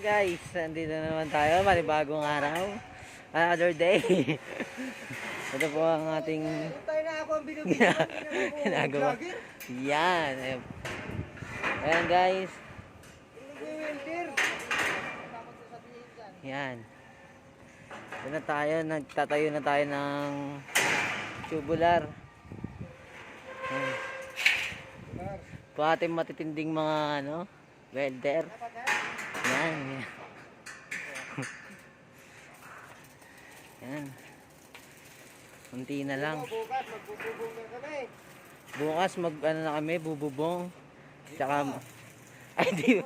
Guys, nandito na naman tayo, panibagong araw, another day. Ito po ang ating ginagawa. Yan. Ayan guys. Yan. Ito na tayo, nagtatayo na tayo ng tubular. Po ating matitinding mga welder. Yan. Yan. Kunti na lang. Bukas na kami, bububong. Tsaka ay di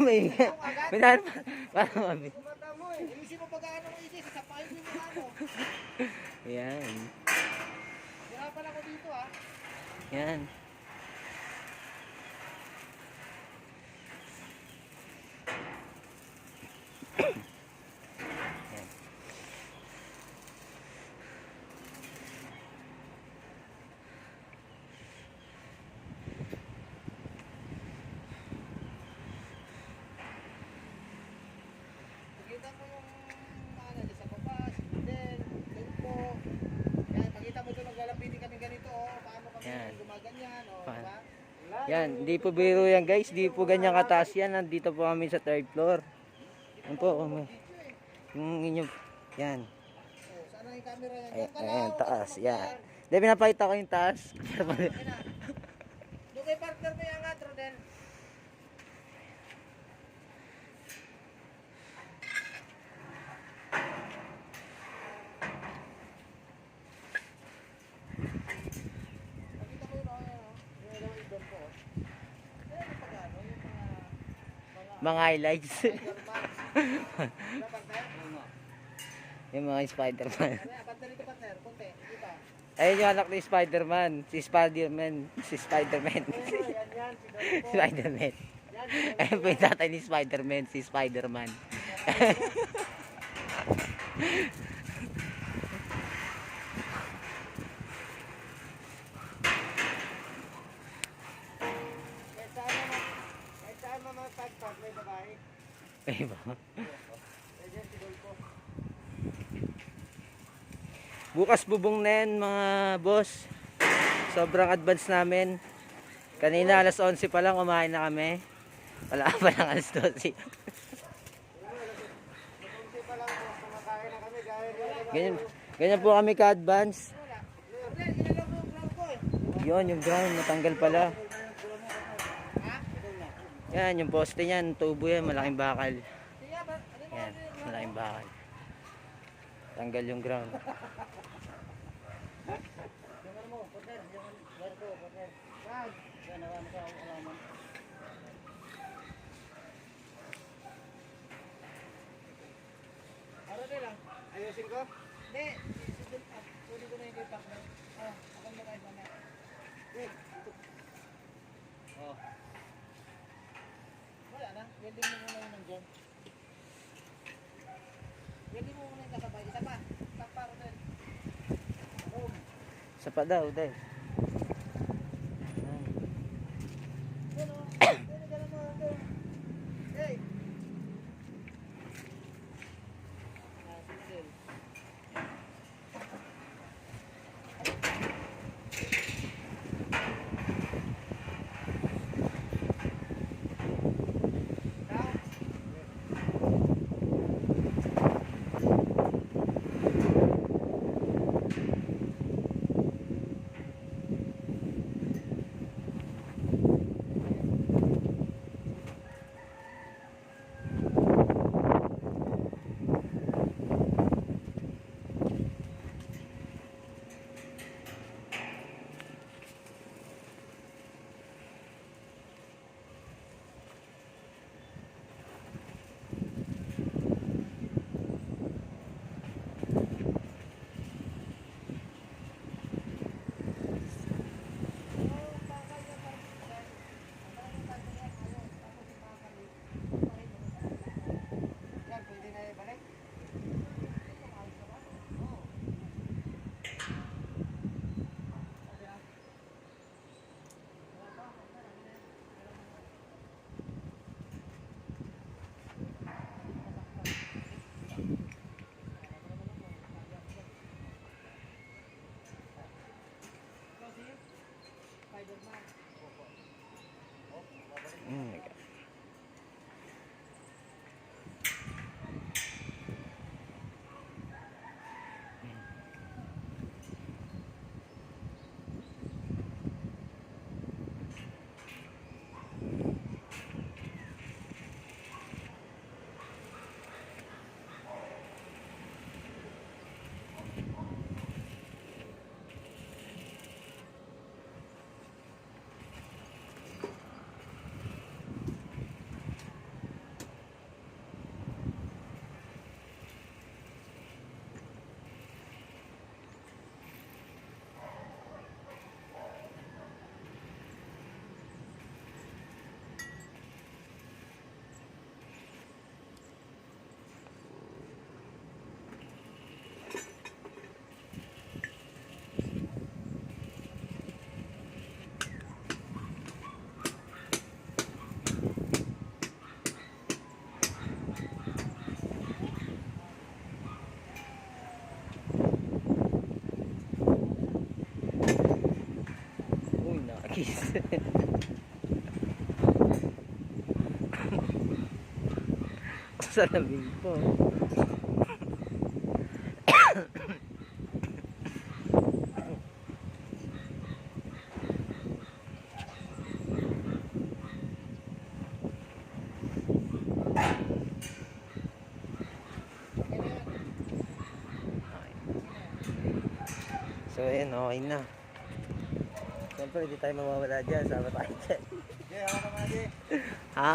may para mabi. Iisip mo pag-ano mo isip, sasapahin mo yung ano. Yan. Hirapan ako dito Yan. Pakita mo yung ano sa baba, si Budel, Tulpo. Yan, pakita mo doon naglalapitin kami ganito, paano kami gumaganyan, diba? Yan, hindi po biro yan guys, hindi po ganyan kataas yan. Nandito po kami sa third floor. Yan po, yung inyo, yan. Sana yung camera yan? Ayan, taas, yan. Hindi, pinapakita ko yung taas. Doon kay partner mo yung nga, Rodel. Mga highlights. Yung mga Spider-Man. Ayun yung anak ni Spider-Man. Si Spider-Man. Si Spider-Man. Spider-Man. Ayun po yung tatay ni Spider-Man. Si Spider-Man. May babae. Ay ba? Bukas bubong na yan mga boss. Sobrang advance namin. Kanina alas 11 pa lang kumain na kami. Wala pa lang alas 12. Ganyan po kami ka-advance. Yun yung ground natanggal pala. Yan, yung poste niyan, tubo yan, malaking bakal. Yan, malaking bakal. Tanggal yung ground. Ayusin ko? Hindi. Sulit ko na yung partner. Ako mag-ayos na. Wala na. Welding mo muna yung nandyan. Welding mo muna yung kasabay. Isa pa. Takpa ko din. Sa pa daw, dahil. Yan o. Dala mo ito. Hey! Salamin po. So ayan, okay na. Siyempre, hindi tayo mawawala dyan. Sama tayo dyan. Okay, ako naman, Adi. Ha?